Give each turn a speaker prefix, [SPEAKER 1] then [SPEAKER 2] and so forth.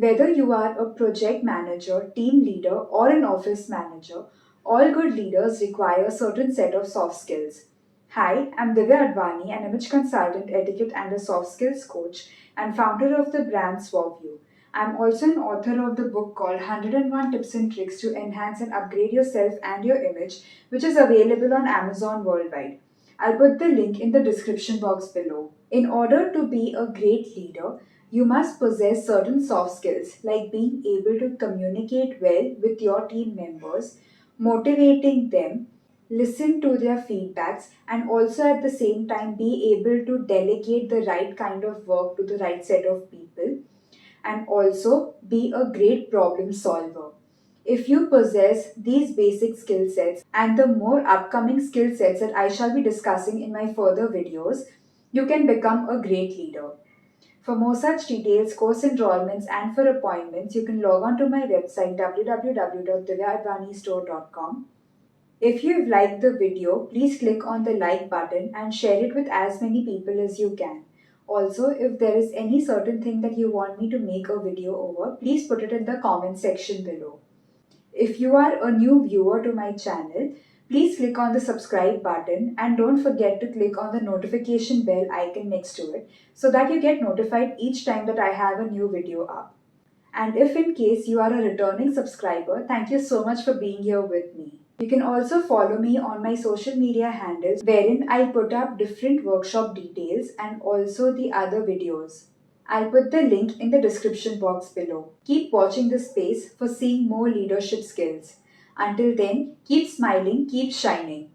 [SPEAKER 1] Whether you are a project manager, team leader, or an office manager, all good leaders require a certain set of soft skills. Hi, I'm Divyaa Advaani, an image consultant, etiquette, and a soft skills coach, and founder of the brand Suave. I'm also an author of the book called 101 Tips and Tricks to Enhance and Upgrade Yourself and Your Image, which is available on Amazon worldwide. I'll put the link in the description box below. In order to be a great leader, you must possess certain soft skills like being able to communicate well with your team members, motivating them, listen to their feedbacks, and also at the same time be able to delegate the right kind of work to the right set of people, and also be a great problem solver. If you possess these basic skill sets and the more upcoming skill sets that I shall be discussing in my further videos, you can become a great leader. For more such details, course enrollments, and for appointments, you can log on to my website www.divyaadvanistore.com. If you've liked the video, please click on the like button and share it with as many people as you can. Also, if there is any certain thing that you want me to make a video over, please put it in the comment section below. If you are a new viewer to my channel, please click on the subscribe button and don't forget to click on the notification bell icon next to it so that you get notified each time that I have a new video up. And if in case you are a returning subscriber, thank you so much for being here with me. You can also follow me on my social media handles wherein I put up different workshop details and also the other videos. I'll put the link in the description box below. Keep watching this space for seeing more leadership skills. Until then, keep smiling, keep shining.